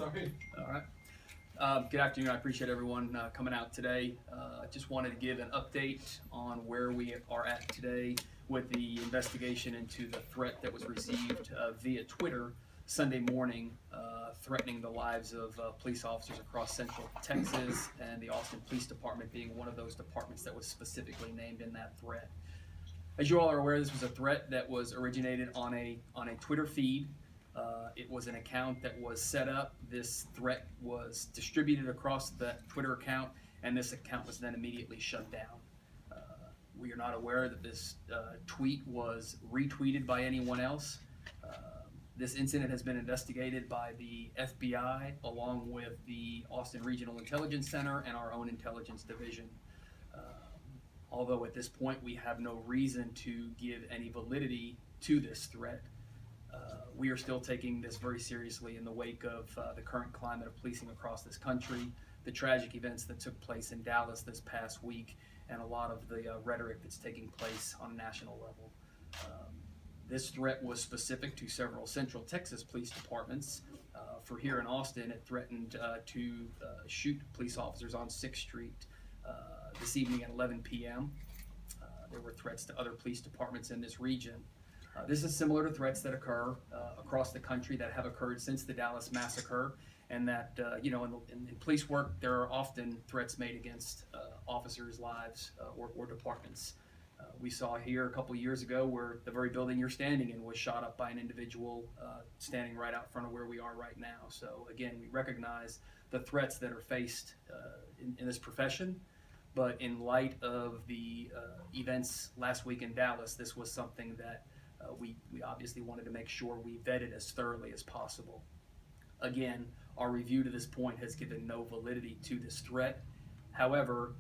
Sorry. All right. Good afternoon. I appreciate everyone coming out today. Just wanted to give an update on where we are at today with the investigation into the threat that was received via Twitter Sunday morning, threatening the lives of police officers across Central Texas, and the Austin Police Department being one of those departments that was specifically named in that threat. As you all are aware, this was a threat that was originated on a Twitter feed. It was an account that was set up. This threat was distributed across that Twitter account, and this account was then immediately shut down. We are not aware that this tweet was retweeted by anyone else. This incident has been investigated by the FBI along with the Austin Regional Intelligence Center and our own intelligence division. Although at this point we have no reason to give any validity to this threat, we are still taking this very seriously in the wake of the current climate of policing across this country, the tragic events that took place in Dallas this past week, and a lot of the rhetoric that's taking place on a national level. This threat was specific to several Central Texas police departments. For here in Austin, it threatened to shoot police officers on 6th Street this evening at 11 p.m. There were threats to other police departments in this region. This is similar to threats that occur across the country that have occurred since the Dallas massacre, and that in police work there are often threats made against officers' lives or departments. We saw here a couple years ago where the very building you're standing in was shot up by an individual standing right out front of where we are right now. So again, we recognize the threats that are faced in this profession. But in light of the events last week in Dallas, this was something that we obviously wanted to make sure we vetted as thoroughly as possible. Again, our review to this point has given no validity to this threat. However,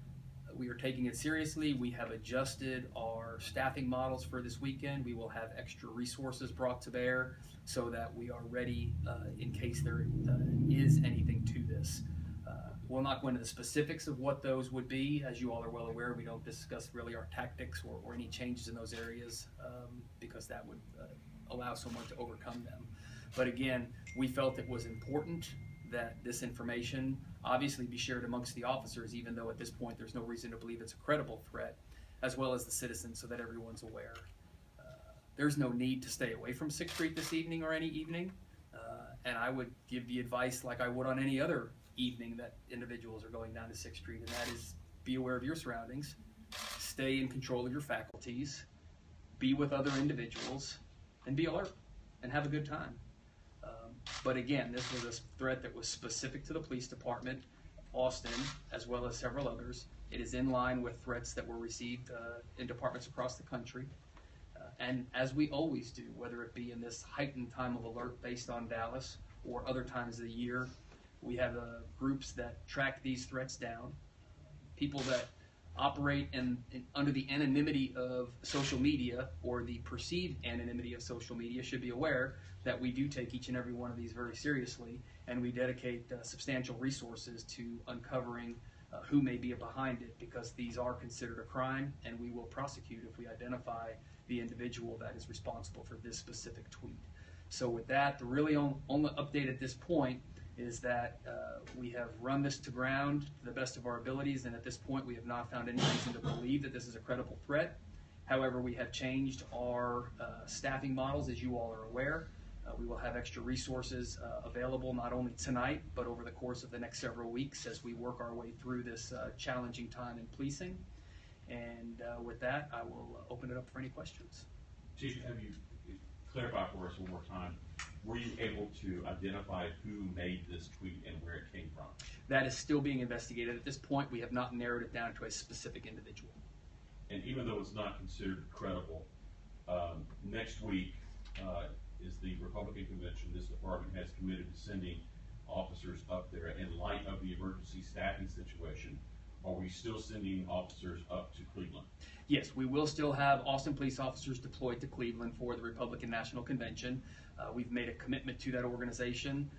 we are taking it seriously. We have adjusted our staffing models for this weekend. We will have extra resources brought to bear so that we are ready in case there is anything to this. We'll not go into the specifics of what those would be. As you all are well aware, we don't discuss really our tactics or any changes in those areas because that would allow someone to overcome them. But again, we felt it was important that this information obviously be shared amongst the officers, even though at this point there's no reason to believe it's a credible threat, as well as the citizens, so that everyone's aware. There's no need to stay away from 6th Street this evening or any evening, and I would give the advice like I would on any other evening that individuals are going down to 6th Street, and that is be aware of your surroundings, stay in control of your faculties, be with other individuals, and be alert and have a good time. But again, this was a threat that was specific to the police department, Austin, as well as several others. It is in line with threats that were received in departments across the country. And as we always do, whether it be in this heightened time of alert based on Dallas or other times of the year, we have groups that track these threats down, people that operate under the anonymity of social media or the perceived anonymity of social media should be aware that we do take each and every one of these very seriously, and we dedicate substantial resources to uncovering who may be behind it, because these are considered a crime, and we will prosecute if we identify the individual that is responsible for this specific tweet. So with that, the really only update at this point is that we have run this to ground to the best of our abilities, and at this point we have not found any reason to believe that this is a credible threat. However, we have changed our staffing models, as you all are aware. We will have extra resources available not only tonight, but over the course of the next several weeks as we work our way through this challenging time in policing. And with that, I will open it up for any questions. Chief, have you clarify for us one more time? Were you able to identify who made this tweet and where it came from? That is still being investigated. At this point, we have not narrowed it down to a specific individual. And even though it's not considered credible, next week is the Republican convention. This department has committed to sending officers up there in light of the emergency staffing situation. Are we still sending officers up to Cleveland? Yes, we will still have Austin police officers deployed to Cleveland for the Republican National Convention. We've made a commitment to that organization.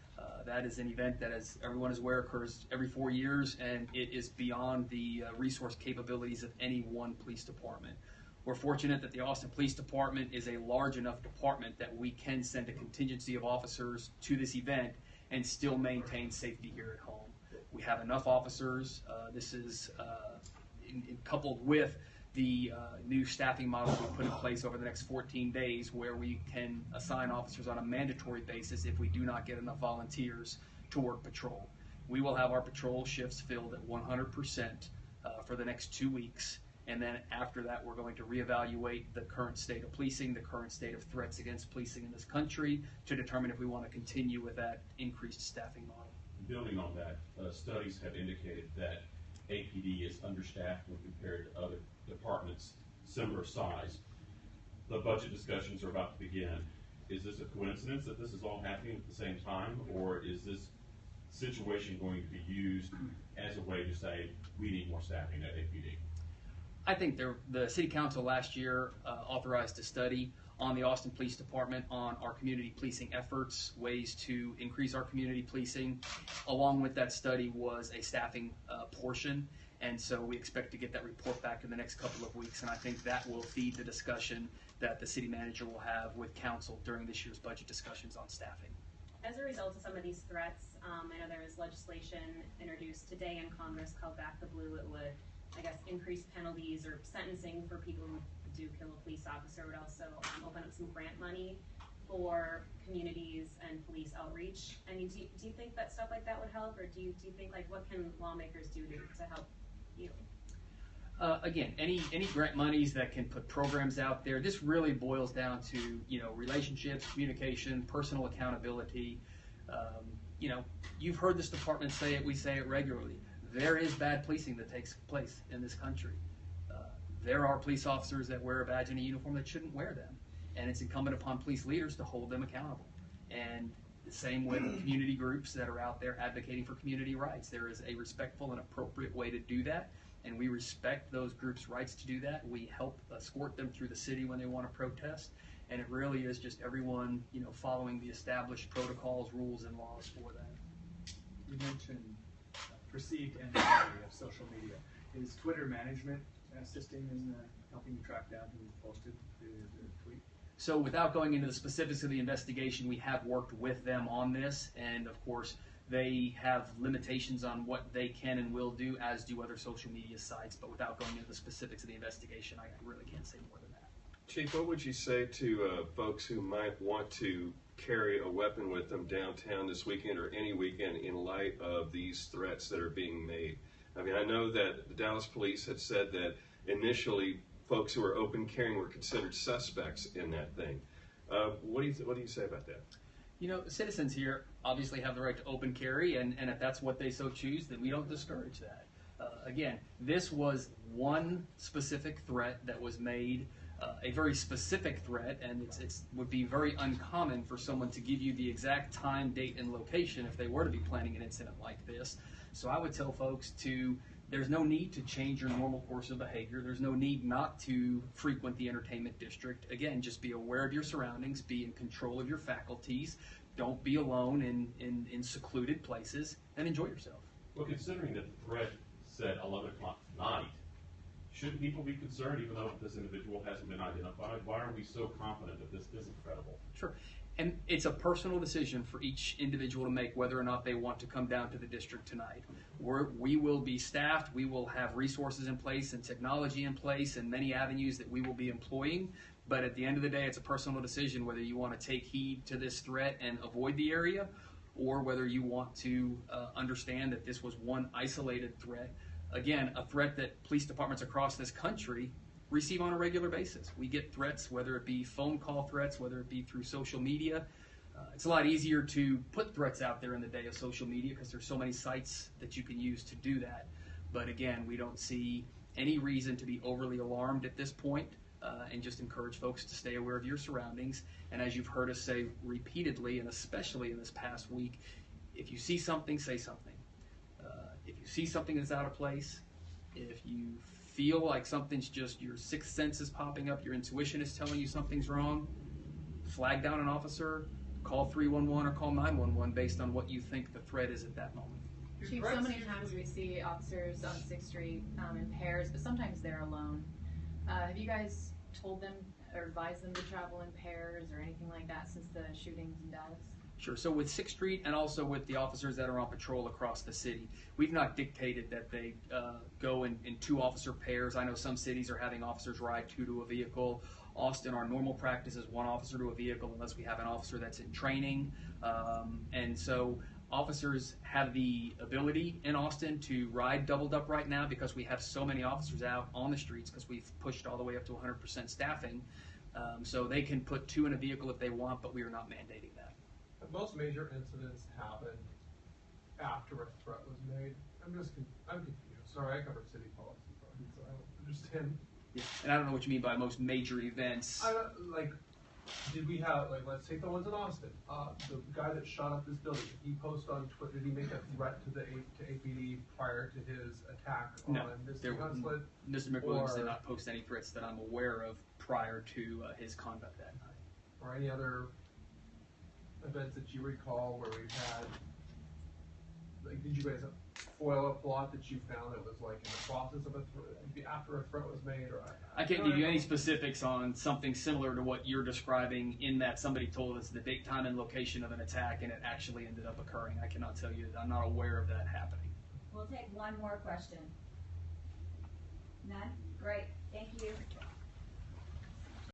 That is an event that, as everyone is aware, occurs every 4 years, and it is beyond the resource capabilities of any one police department. We're fortunate that the Austin Police Department is a large enough department that we can send a contingency of officers to this event, and still maintain safety here at home. We have enough officers. This is coupled with the new staffing model we put in place over the next 14 days, where we can assign officers on a mandatory basis if we do not get enough volunteers to work patrol. We will have our patrol shifts filled at 100% for the next 2 weeks, and then after that we're going to reevaluate the current state of policing, the current state of threats against policing in this country, to determine if we want to continue with that increased staffing model. Building on that, studies have indicated that APD is understaffed when compared to other departments similar size. The budget discussions are about to begin. Is this a coincidence that this is all happening at the same time, or is this situation going to be used as a way to say we need more staffing at APD? I think the City Council last year authorized a study on the Austin Police Department on our community policing efforts, ways to increase our community policing. Along with that study was a staffing portion, and so we expect to get that report back in the next couple of weeks, and I think that will feed the discussion that the city manager will have with council during this year's budget discussions on staffing. As a result of some of these threats, I know there was legislation introduced today in Congress called Back the Blue. It would, I guess, increase penalties or sentencing for people who do kill a police officer. It would also open up some grant money for communities and police outreach. I mean, do you think that stuff like that would help, or do you think, like, what can lawmakers do to help you? Again, any grant monies that can put programs out there. This really boils down to relationships, communication, personal accountability. You've heard this department say it. We say it regularly. There is bad policing that takes place in this country. There are police officers that wear a badge and a uniform that shouldn't wear them, and it's incumbent upon police leaders to hold them accountable. And the same with community groups that are out there advocating for community rights. There is a respectful and appropriate way to do that, and we respect those groups' rights to do that. We help escort them through the city when they want to protest, and it really is just everyone following the established protocols, rules, and laws for that. You mentioned perceived anonymity of social media. Is Twitter management assisting in helping you track down who posted the tweet? So without going into the specifics of the investigation, we have worked with them on this, and of course they have limitations on what they can and will do, as do other social media sites, but without going into the specifics of the investigation, I really can't say more than that. Chief, what would you say to folks who might want to carry a weapon with them downtown this weekend or any weekend in light of these threats that are being made? I mean, I know that the Dallas police had said that initially folks who were open carrying were considered suspects in that thing. What do you say about that? Citizens here obviously have the right to open carry, and if that's what they so choose, then we don't discourage that. Again, this was one specific threat that was made, a very specific threat, and it would be very uncommon for someone to give you the exact time, date, and location if they were to be planning an incident like this. So I would tell folks there's no need to change your normal course of behavior. There's no need not to frequent the entertainment district. Again, just be aware of your surroundings, be in control of your faculties, don't be alone in secluded places, and enjoy yourself. Well, considering that the threat said 11 o'clock tonight, shouldn't people be concerned even though this individual hasn't been identified? Why are we so confident that this isn't credible? Sure. And it's a personal decision for each individual to make whether or not they want to come down to the district tonight. We will be staffed, we will have resources in place and technology in place and many avenues that we will be employing, but at the end of the day, it's a personal decision whether you want to take heed to this threat and avoid the area, or whether you want to understand that this was one isolated threat. Again, a threat that police departments across this country receive on a regular basis. We get threats, whether it be phone call threats, whether it be through social media. It's a lot easier to put threats out there in the day of social media because there's so many sites that you can use to do that. But again, we don't see any reason to be overly alarmed at this point, and just encourage folks to stay aware of your surroundings. And as you've heard us say repeatedly, and especially in this past week, if you see something, say something. If you see something that's out of place, if you feel like something's just, your sixth sense is popping up, your intuition is telling you something's wrong, flag down an officer, call 311 or call 911 based on what you think the threat is at that moment. Chief, so many times we see officers on 6th Street in pairs, but sometimes they're alone. Have you guys told them or advised them to travel in pairs or anything like that since the shootings in Dallas? Sure. So with 6th Street and also with the officers that are on patrol across the city, we've not dictated that they go in 2 officer pairs. I know some cities are having officers ride 2 to a vehicle. Austin, our normal practice is 1 officer to a vehicle unless we have an officer that's in training. And so officers have the ability in Austin to ride doubled up right now because we have so many officers out on the streets because we've pushed all the way up to 100% staffing. So they can put 2 in a vehicle if they want, but we are not mandating that. Most major incidents happen after a threat was made. I'm confused. Sorry, I covered city policy, so I don't understand. Yeah. And I don't know what you mean by most major events. Did we have, let's take the ones in Austin. The guy that shot up this building, did he post on Twitter, did he make a threat to APD prior to his attack on Mr. Hunslet? Mr. McWilliams did not post any threats that I'm aware of prior to his conduct that night. Or any other events that you recall where we've had, did you guys foil a plot that you found that was in the process of a threat, after a threat was made? Or I can't give you any specifics on something similar to what you're describing in that somebody told us the date, time, and location of an attack and it actually ended up occurring. I cannot tell you. I'm not aware of that happening. We'll take one more question. None? Great. Thank you.